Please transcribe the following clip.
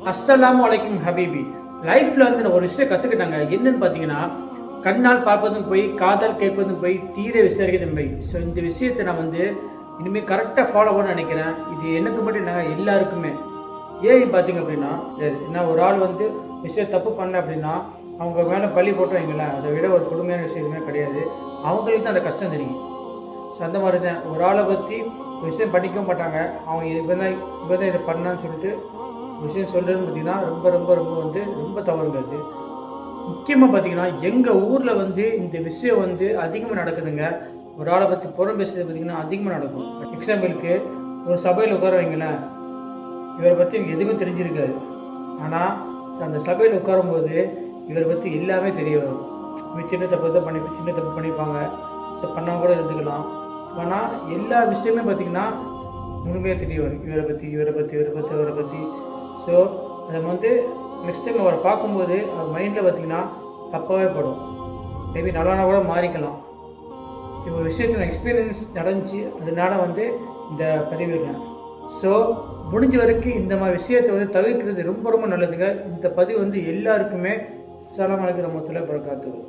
அஸ்ஸலாமு அலைக்கும் ஹபீபி. லைஃப்ல வந்து நான் ஒரு விஷயம் கற்றுக்கிட்டாங்க. என்னன்னு பார்த்தீங்கன்னா, கண்ணால் பார்ப்பதும் போய், காதால் கேட்பதும் போய், தீர விசாரிக்கிறதும் போய். ஸோ இந்த விஷயத்தை நான் வந்து இனிமேல் கரெக்டாக ஃபாலோ பண்ண நினைக்கிறேன். இது எனக்கு மட்டும் இல்லை, எல்லாருக்குமே. ஏன் பார்த்தீங்க அப்படின்னா, நான் ஒரு ஆள் வந்து விஷயம் தப்பு பண்ணல அப்படின்னா அவங்க மேலே பழி போட்டு வைங்களேன், அதை விட ஒரு கொடுமையான விஷயம் எதுவுமே கிடையாது. அவங்களுக்கு தான் அந்த கஷ்டம் தெரியும். ஸோ அந்த மாதிரி தான் ஒரு ஆளை பற்றி ஒரு விஷயம் பண்ணிக்கவும் மாட்டாங்க. அவங்க இவன் இதை பண்ணான்னு சொல்லிட்டு விஷயம் சொல்கிறது பார்த்திங்கன்னா ரொம்ப ரொம்ப ரொம்ப வந்து ரொம்ப தவறுங்கிறது. முக்கியமாக பார்த்திங்கன்னா எங்கள் ஊரில் வந்து இந்த விஷயம் வந்து அதிகமாக நடக்குதுங்க. ஒரு ஆளை பற்றி புறம் பேசுறது பார்த்திங்கன்னா அதிகமாக நடக்கும். எக்ஸாம்பிளுக்கு ஒரு சபையில் உட்கார வைங்களேன், இவரை பற்றி எனக்கு எதுவுமே தெரிஞ்சிருக்காது. ஆனால் அந்த சபையில் உட்காரும்போது இவரை பற்றி எல்லாமே தெரிய வரும். சின்ன தப்பு தான் சின்ன தப்பு பண்ணிப்பாங்க. ஸோ பண்ணால் கூட இருந்துக்கலாம். ஆனால் எல்லா விஷயமே பார்த்திங்கன்னா முழுமையாக தெரிய வரும். இவரை பற்றி. ஸோ அதை வந்து நெக்ஸ்ட் டைம் அவரை பார்க்கும்போது அவர் மைண்டில் பார்த்திங்கன்னா தப்பாகவே படும். மேபி நல்லானா கூட மாறிக்கலாம். இப்போ விஷயத்தில் எக்ஸ்பீரியன்ஸ் நடந்துச்சு, அதனால வந்து இந்த பதிவிடுறேன். ஸோ முடிஞ்ச வரைக்கும் இந்த மாதிரி விஷயத்தை வந்து தவிர்க்கிறது ரொம்ப ரொம்ப நல்லதுங்க. இந்த பதிவு வந்து எல்லாருக்குமே. அஸ்ஸலாமு அலைக்கும் வரஹ்மத்துல்லாஹி வபரகாத்துஹு.